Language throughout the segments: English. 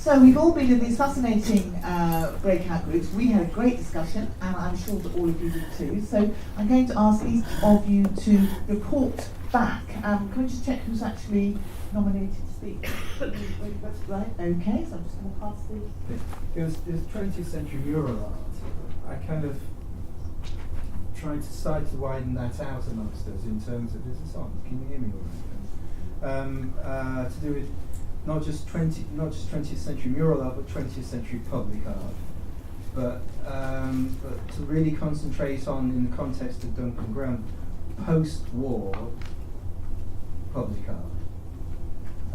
So we've all been in these fascinating breakout groups. We had a great discussion, and I'm sure that all of you did too. So I'm going to ask each of you to report back. Can we just check who's actually nominated to speak? Right, okay, so I'm just going to pass the... It was 20th century mural art. I kind of tried to widen that out amongst us in terms of, is this on? Can you hear me all right? To do with not just 20th century mural art, but 20th century public art. But to really concentrate on, in the context of Duncan Grant, post-war public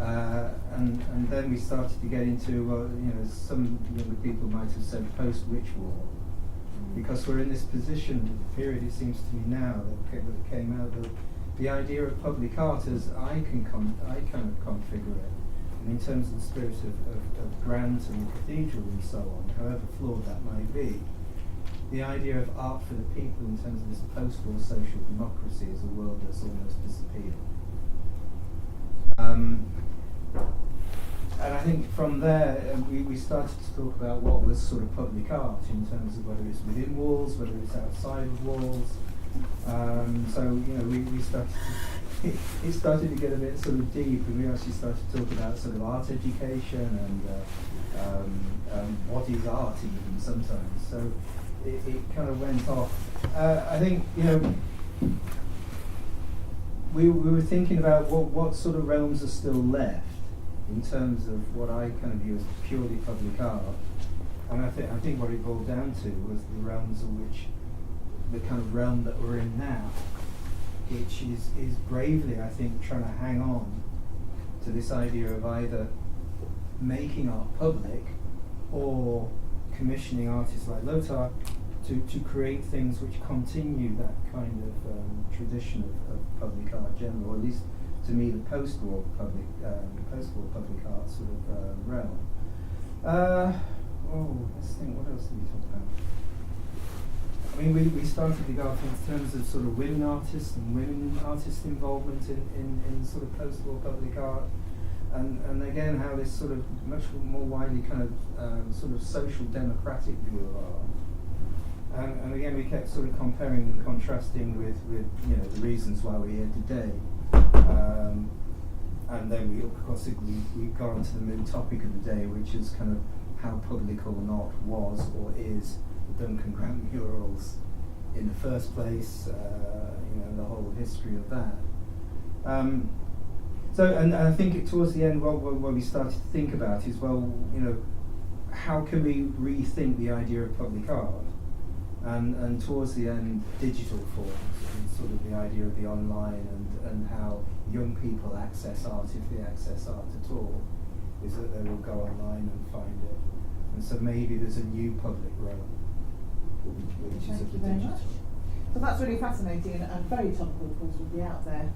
art. And then we started to get into, some younger people might have said post-witch war. Because we're in this position, period, it seems to me now, that came out of the idea of public art as I kind of configure it. And in terms of the spirit of Grant and the Cathedral and so on, however flawed that might be, the idea of art for the people in terms of this post-war social democracy is a world that's almost disappeared. And I think from there we started to talk about what was sort of public art in terms of whether it's within walls, whether it's outside of walls. We started it started to get a bit sort of deep, and we actually started to talk about sort of art education and what is art even sometimes. So it kind of went off. I think we were thinking about what sort of realms are still left in terms of what I kind of view as purely public art. And I think what it boiled down to was the realms of which, the kind of realm that we're in now, which is bravely, I think, trying to hang on to this idea of either making art public or commissioning artists like Lothar to create things which continue that kind of tradition of public art general, or at least to me the post-war public art sort of realm. Let's think, what else did we talk about? I mean, we started the art in terms of sort of women artists and women artist involvement in sort of post-war public art, and again how this sort of much more widely kind of sort of social democratic view of art. And again, we kept sort of comparing and contrasting with the reasons why we're here today. And then we got on to the main topic of the day, which is kind of how public or not was or is the Duncan Grant murals in the first place, the whole history of that. And I think towards the end, what we started to think about is, how can we rethink the idea of public art? And towards the end, digital forms, and sort of the idea of the online and how young people access art, if they access art at all, is that they will go online and find it. And so maybe there's a new public realm, which is Thank you very much. So that's really fascinating and very topical, of course, with the Out There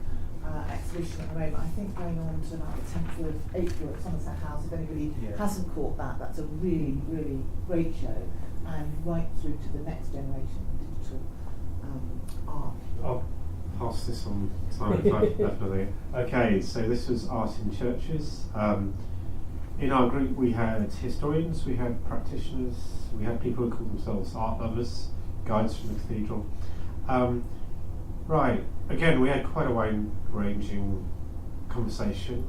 exhibition at the moment. I think going on to about the 10th of April at Somerset House. If anybody hasn't caught that, that's a really, really great show, and right through to the next generation of digital art. I'll pass this on time, definitely. Okay, so this was art in churches. In our group we had historians, we had practitioners, we had people who call themselves art lovers, guides from the Cathedral. Right, again, we had quite a wide-ranging conversation.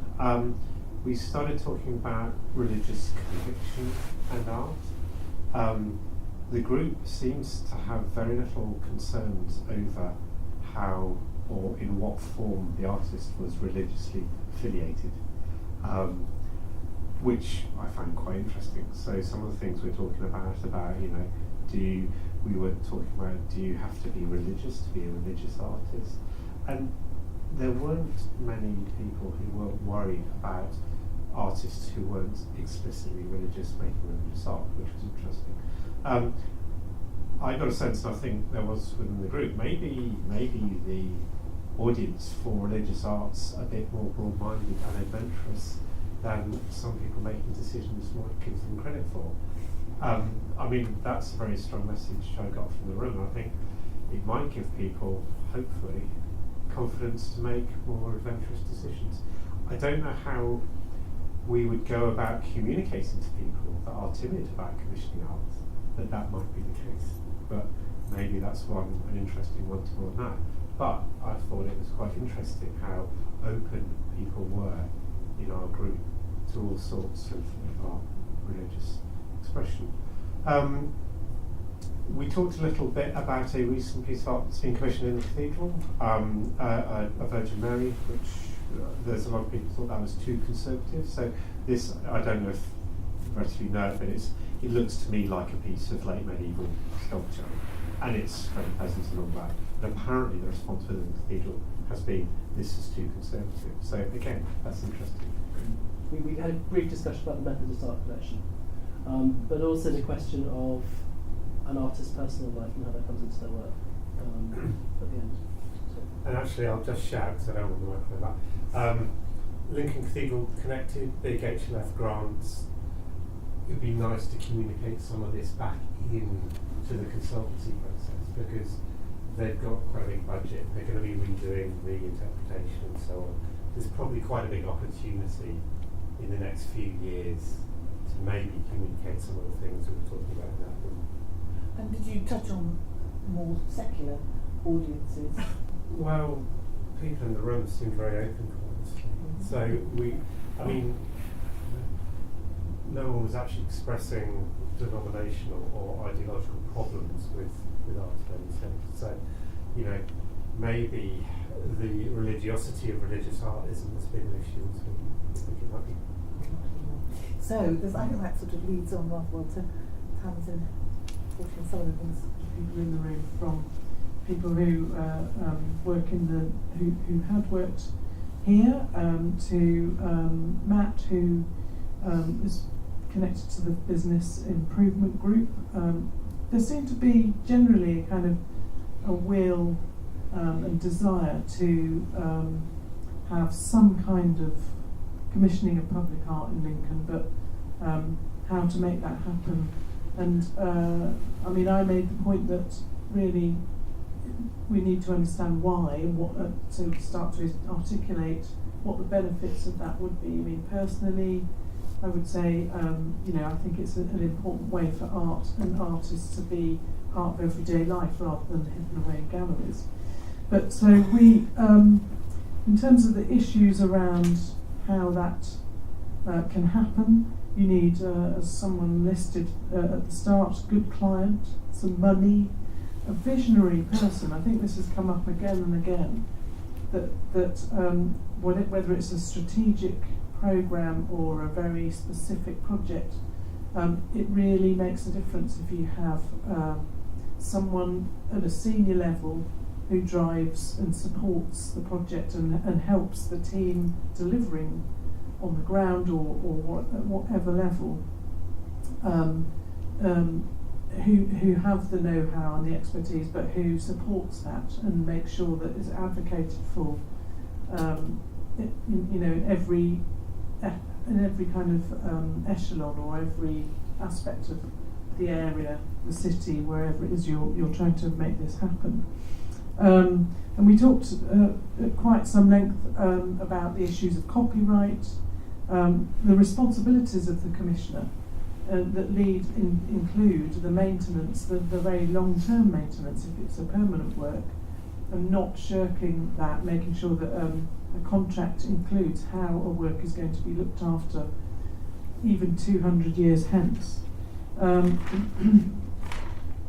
We started talking about religious conviction and art. The group seems to have very little concerns over how or in what form the artist was religiously affiliated, which I find quite interesting. So some of the things we're talking about, we were talking about, do you have to be religious to be a religious artist? And there weren't many people who were worried about artists who weren't explicitly religious making religious art, which was interesting. I got a sense, and I think there was within the group, maybe the audience for religious art's a bit more broad-minded and adventurous than some people making decisions might give them credit for. I mean, that's a very strong message I got from the room. I think it might give people, hopefully, confidence to make more adventurous decisions. I don't know how we would go about communicating to people that are timid about commissioning art, that might be the case. But maybe that's an interesting one to on that. But I thought it was quite interesting how open people were in our group to all sorts of art, religious expression. We talked a little bit about a recent piece of art that's been commissioned in the Cathedral, a Virgin Mary, which there's a lot of people thought that was too conservative. So this, I don't know if the rest of you know it, but it looks to me like a piece of late medieval sculpture, and it's very pleasant and all that. But apparently the response within the Cathedral has been, this is too conservative. So again, that's interesting. We had a brief discussion about the Methodist art collection, but also the question of an artist's personal life and how that comes into their work at the end. So. And actually, I'll just shout because I don't want to work with that. Lincoln Cathedral Connected, big HLF grants. It would be nice to communicate some of this back in to the consultancy process, because they've got quite a big budget. They're going to be redoing the interpretation and so on. There's probably quite a big opportunity in the next few years to maybe communicate some of the things we were talking about in that room. And did you touch on more secular audiences? Well, people in the room seemed very open to us. So no one was actually expressing denominational or ideological problems with art of any sense. So, maybe the religiosity of religious art isn't as big an issue as we think it might be. So, I think that sort of leads on rather well to Tamsin talking some of the things. People in the room, from people who work who had worked here, to Matt, who is connected to the business improvement group. There seemed to be generally kind of a will and desire to have some kind of commissioning of public art in Lincoln, but how to make that happen. And I made the point that really we need to understand why, and to start to articulate what the benefits of that would be. Personally, I would say, I think it's an important way for art and artists to be part of everyday life rather than hidden away in galleries. But so we, in terms of the issues around how that can happen, you need, as someone listed at the start, good client, some money, a visionary person. I think this has come up again and again, whether it's a strategic program or a very specific project, it really makes a difference if you have someone at a senior level who drives and supports the project and helps the team delivering on the ground or at whatever level, who have the know-how and the expertise, but who supports that and makes sure that it's advocated for in every kind of echelon or every aspect of the area, the city, wherever it is you're trying to make this happen. And we talked at quite some length about the issues of copyright, the responsibilities of the commissioner that include the maintenance, the very long-term maintenance if it's a permanent work, and not shirking that, making sure that a contract includes how a work is going to be looked after even 200 years hence.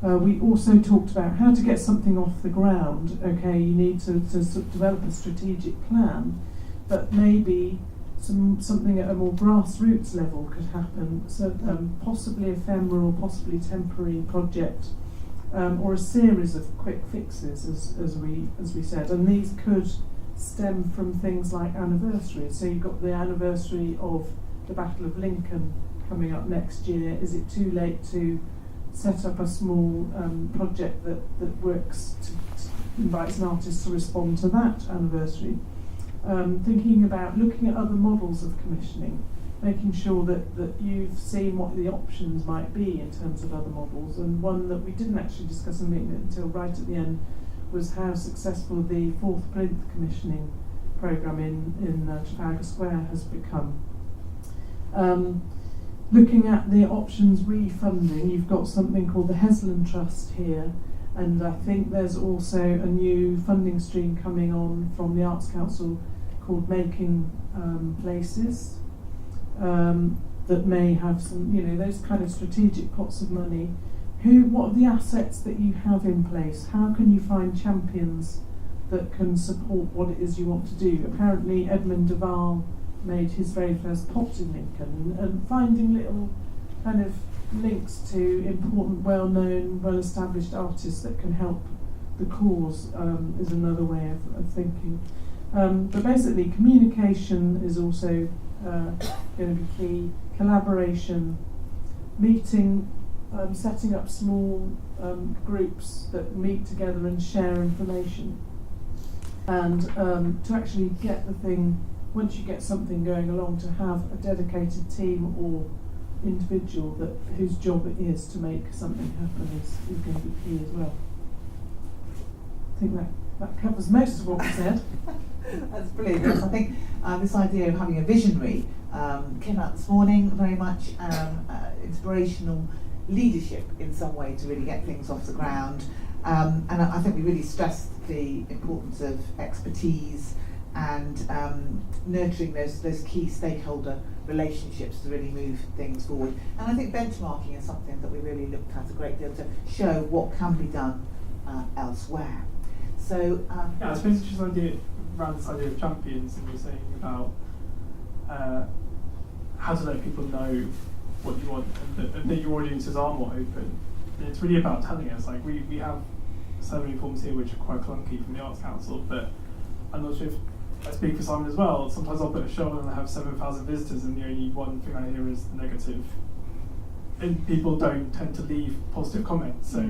We also talked about how to get something off the ground. Okay, you need to develop a strategic plan, but maybe something at a more grassroots level could happen. So possibly ephemeral, possibly temporary project, or a series of quick fixes, as we said. And these could stem from things like anniversaries. So you've got the anniversary of the Battle of Lincoln coming up next year. Is it too late to set up a small project that works to invites an artist to respond to that anniversary? Thinking about looking at other models of commissioning, making sure that you've seen what the options might be in terms of other models. And one that we didn't actually discuss in the meeting until right at the end was how successful the 4th Plinth commissioning programme in Trafalgar Square has become. Looking at the options refunding, you've got something called the Heslin Trust here, and I think there's also a new funding stream coming on from the Arts Council called Making Places, that may have some, those kind of strategic pots of money. What are the assets that you have in place? How can you find champions that can support what it is you want to do? Apparently Edmund Duval made his very first pot in Lincoln, and finding little kind of links to important, well-known, well-established artists that can help the cause is another way of thinking. But basically communication is also going to be key, collaboration, meeting, setting up small groups that meet together and share information, and to actually get the thing, once you get something going along, to have a dedicated team or individual whose job it is to make something happen is going to be key as well. I think that covers most of what we said. That's brilliant. Yes, I think this idea of having a visionary came out this morning, very much inspirational leadership in some way to really get things off the ground. And I think we really stressed the importance of expertise and nurturing those key stakeholder relationships to really move things forward. And I think benchmarking is something that we really looked at a great deal to show what can be done elsewhere. So I suppose it's just an idea around this idea of champions, and you're saying about how to let people know what you want, and that your audiences are more open. And it's really about telling us, like we have survey forms here which are quite clunky from the Arts Council, but I'm not sure if I speak for Simon as well. Sometimes I'll put a show on and I have 7,000 visitors, and the only one thing I hear is negative. And people don't tend to leave positive comments. So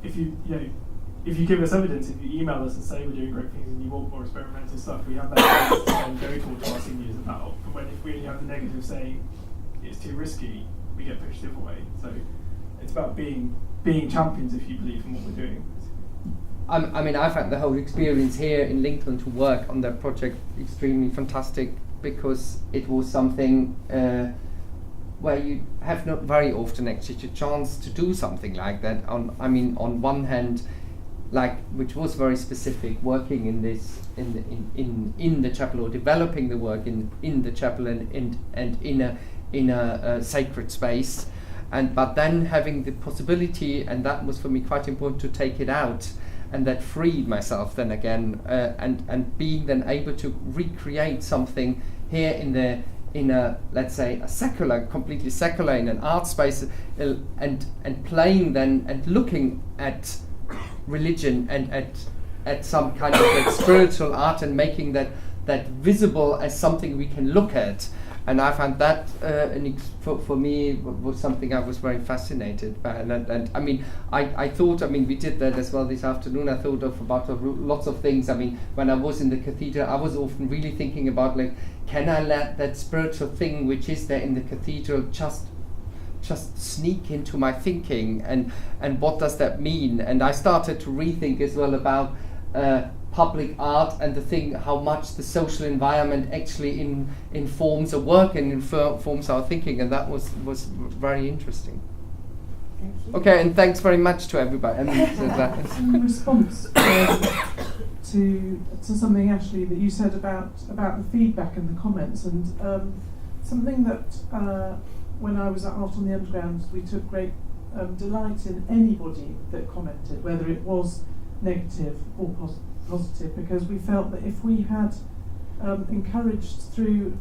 if you give us evidence, if you email us and say we're doing great things and you want more experimental stuff, we have that evidence to then go talk to our seniors about. But if we only have the negative saying it's too risky, we get pushed the other way. So it's about being champions, if you believe in what we're doing. I mean, I found the whole experience here in Lincoln to work on that project extremely fantastic, because it was something where you have not very often actually a chance to do something like that. On one hand, which was very specific, working in this in the chapel, or developing the work in the chapel and in a sacred space, but then having the possibility, and that was for me quite important, to take it out. And that freed myself then again, and being then able to recreate something here in a let's say a secular, completely secular, in an art space, and playing then and looking at religion and at some kind of like spiritual art, and making that visible as something we can look at. And I found that for me was something I was very fascinated by. And I mean, I thought, we did that as well this afternoon. I thought about lots of things. I mean, when I was in the cathedral, I was often really thinking about, like, can I let that spiritual thing which is there in the cathedral just sneak into my thinking, and what does that mean? And I started to rethink as well about public art and how much the social environment actually informs our work and informs our thinking, and that was very interesting. thank you. Okay, and thanks very much to everybody. In response to something, Ashley, that you said about the feedback and the comments, and something that when I was at Art on the Underground, we took great delight in anybody that commented, whether it was negative or positive, because we felt that if we had encouraged through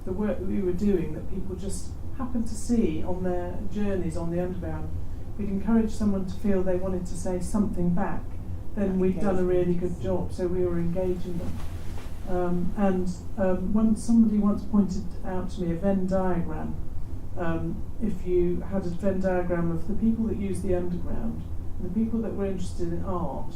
the work that we were doing, that people just happened to see on their journeys on the Underground, we'd encourage someone to feel they wanted to say something back, then we'd done a really good job. So we were engaging them. Somebody once pointed out to me a Venn diagram. If you had a Venn diagram of the people that use the Underground and the people that were interested in art,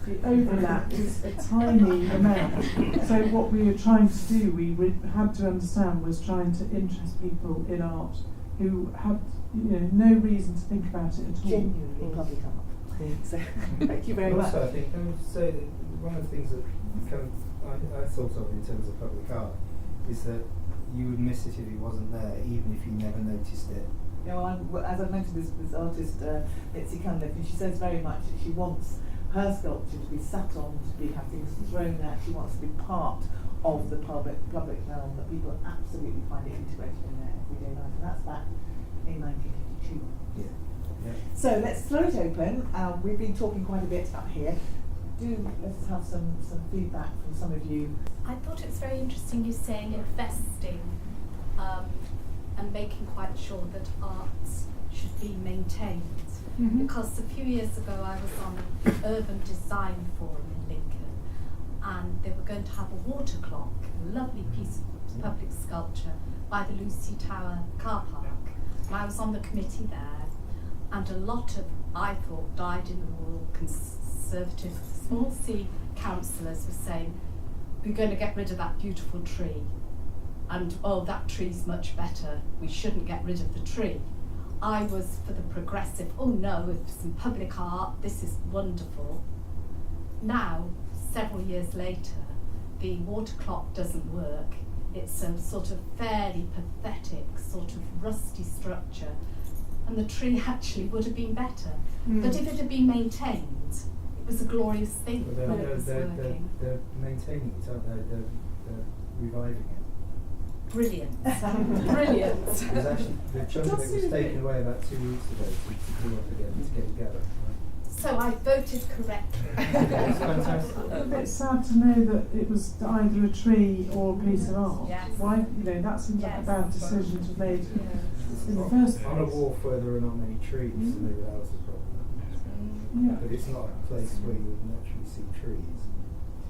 the overlap is a tiny amount. So what we were trying to do, we had to understand, was trying to interest people in art who had no reason to think about it at all. Genuinely public art. So thank you very much. Also, I think, can I say that one of the things that I thought of in terms of public art is that you would miss it if it wasn't there, even if you never noticed it. You know, as I mentioned, this artist, Mitzi Cunliffe, and she says very much that she wants her sculpture to be sat on, to have things thrown at. She wants to be part of the public realm, that people absolutely find it integrated in their everyday life, and that's back in 1952. Yeah. Yeah. So let's throw it open. We've been talking quite a bit up here. Let's have some feedback from some of you. I thought it was very interesting you saying investing and making quite sure that arts should be maintained. Mhm. Because a few years ago I was on an urban design forum in Lincoln, and they were going to have a water clock, a lovely piece of public sculpture by the Lucy Tower car park. And I was on the committee there, and a lot of, I thought, dyed-in-the-wool conservative small C councillors were saying, we're going to get rid of that beautiful tree, and oh, that tree's much better, we shouldn't get rid of the tree. I was for the progressive, oh no, it's some public art, this is wonderful. Now, several years later, the water clock doesn't work. It's a sort of fairly pathetic, sort of rusty structure, and the tree actually would have been better. But if it had been maintained, it was a glorious thing when it was working. They're maintaining it, aren't they? They're reviving it. Brilliant. Brilliant. There's actually, the chunk of it was taken away about 2 weeks ago to do up again, to get together. So I voted correctly. That's fantastic. It's sad to know that it was either a tree or a piece of art. Yes. Why, that seems like a Yes. bad decision to have made in the On- first On a place. wharf where there are not many trees, so maybe that was the problem. Yeah. But it's not a place where you would naturally see trees.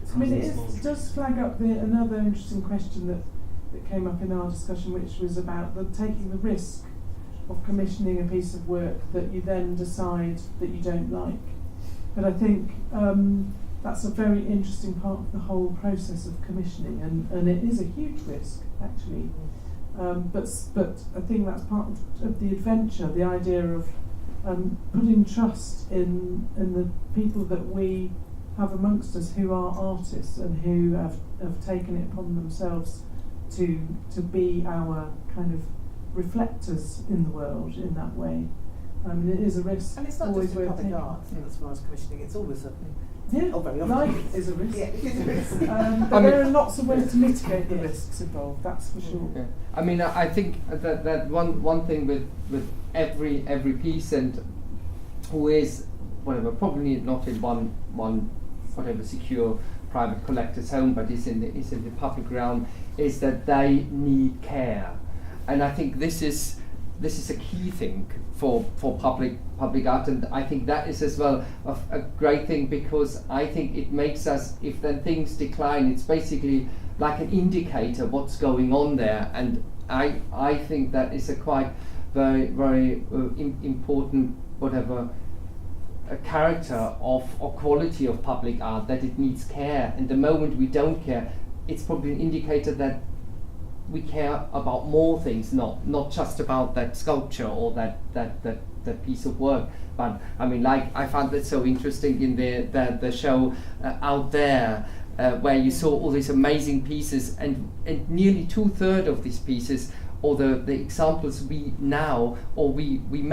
It's I mean, it small does flag up another interesting question that came up in our discussion, which was about taking the risk of commissioning a piece of work that you then decide that you don't like. But I think that's a very interesting part of the whole process of commissioning, and it is a huge risk, actually. But I think that's part of the adventure, the idea of putting trust in the people that we have amongst us who are artists and who have taken it upon themselves to be our kind of reflectors in the world in that way. I mean, it is a risk. And it's not always just in worth public taking. art, as far as commissioning, it's always a Yeah, Oh, very often. life is a risk. Yeah, it is a risk. But there are lots of ways to mitigate the risks involved, that's for sure. Yeah. I mean, I think that one thing with every piece, and who is whatever, probably not in one whatever secure private collector's home, but is in the public realm, is that they need care, and I think this is a key thing for public art, and I think that is as well a great thing, because I think it makes us, if then things decline, it's basically like an indicator what's going on there, and I think that is a quite very important whatever a character of or quality of public art, that it needs care, and the moment we don't care, it's probably an indicator that we care about more things, not just about that sculpture or that piece of work. But I mean, like, I found that so interesting in the show out there, where you saw all these amazing pieces, and nearly 2/3 of these pieces, or the examples we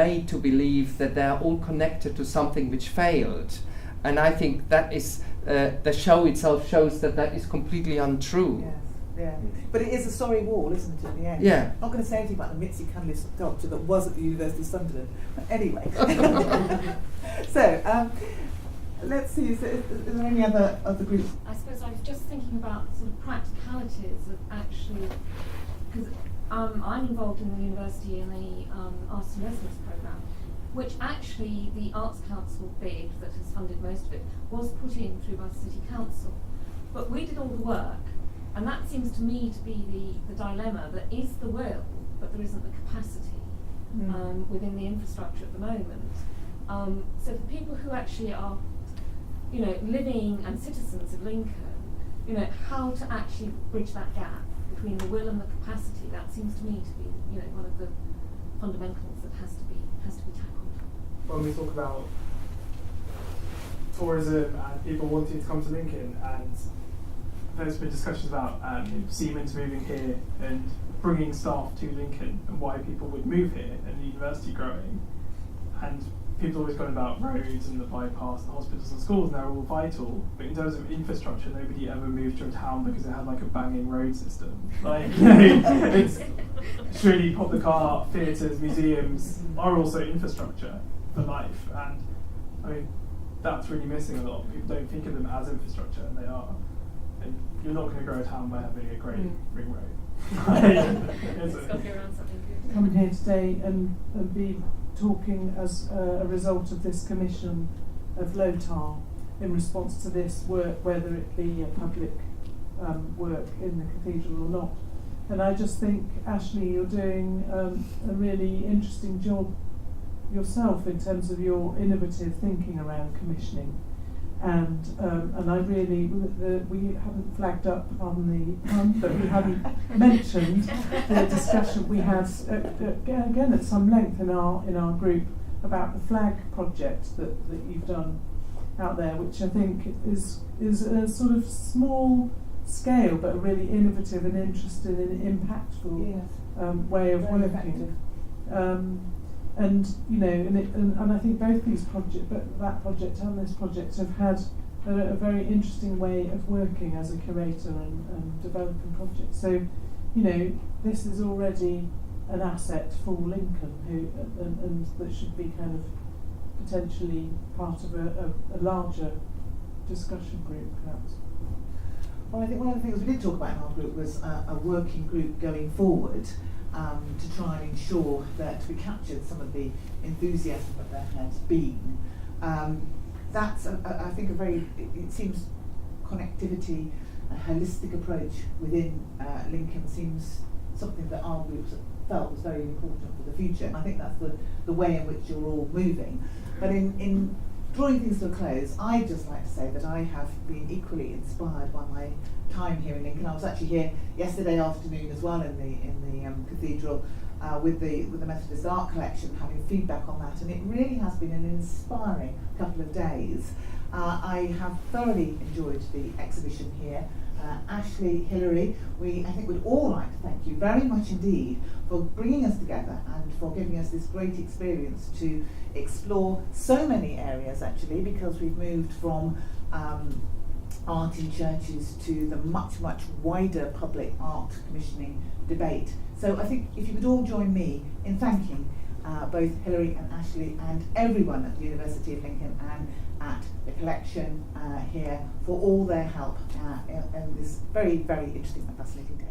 made to believe that they're all connected to something which failed. And I think that is, the show itself shows that is completely untrue. Yes, yeah. But it is a sorry wall, isn't it, in the end? Yeah. I'm not going to say anything about the Mitzi Cunliffe sculpture that was at the University of Sunderland. But anyway. So, let's see, is there any other of the group? I suppose I was just thinking about sort of practicalities of actually, because I'm involved in the university in the Arts and Residence programme, which actually the Arts Council bid that has funded most of it was put in through by the City Council. But we did all the work, and that seems to me to be the dilemma. There is the will, but there isn't the capacity within the infrastructure at the moment. So for people who actually are, living and citizens of Lincoln, how to actually bridge that gap between the will and the capacity, that seems to me to be, one of the fundamentals that has to be tackled. When we talk about tourism and people wanting to come to Lincoln, and there's been discussions about Siemens moving here, and bringing staff to Lincoln and why people would move here and the university growing. And people always gone about roads and the bypass and hospitals and schools, and they're all vital. But in terms of infrastructure, nobody ever moved to a town because it had like a banging road system. Like, you know, it's surely public art, theatres, museums are also infrastructure for life. And I mean, that's really missing a lot. People don't think of them as infrastructure, and they are. And you're not going to grow a town by having a great ring road. Coming here today and be talking as a result of this commission of LOTAR in response to this work, whether it be a public work in the cathedral or not. And I just think, Ashley, you're doing a really interesting job yourself in terms of your innovative thinking around commissioning. And I really, we haven't flagged up on the pun, but we haven't mentioned the discussion we had again at some length in our group about the flag project that you've done out there, which I think is a sort of small scale but a really innovative and interesting and impactful way of Very working. And you know, and I think both these projects, but that project and this project, have had a very interesting way of working as a curator and developing projects. So, you know, this is already an asset for Lincoln, and that should be kind of potentially part of a larger discussion group, perhaps. Well, I think one of the things we did talk about in our group was a working group going forward to try and ensure that we captured some of the enthusiasm that there has been. That's, I think, it seems connectivity, a holistic approach within Lincoln seems something that our groups felt was very important for the future, and I think that's the way in which you're all moving. But in drawing things to a close, I'd just like to say that I have been equally inspired by my time here in Lincoln. I was actually here yesterday afternoon as well in the cathedral with the Methodist Art Collection, having feedback on that, and it really has been an inspiring couple of days. I have thoroughly enjoyed the exhibition here. Ashley, Hilary, I think we'd all like to thank you very much indeed for bringing us together and for giving us this great experience to explore so many areas, actually, because we've moved from art in churches to the much, much wider public art commissioning debate. So I think if you could all join me in thanking both Hilary and Ashley and everyone at the University of Lincoln and at the collection here for all their help in this very, very interesting and fascinating day.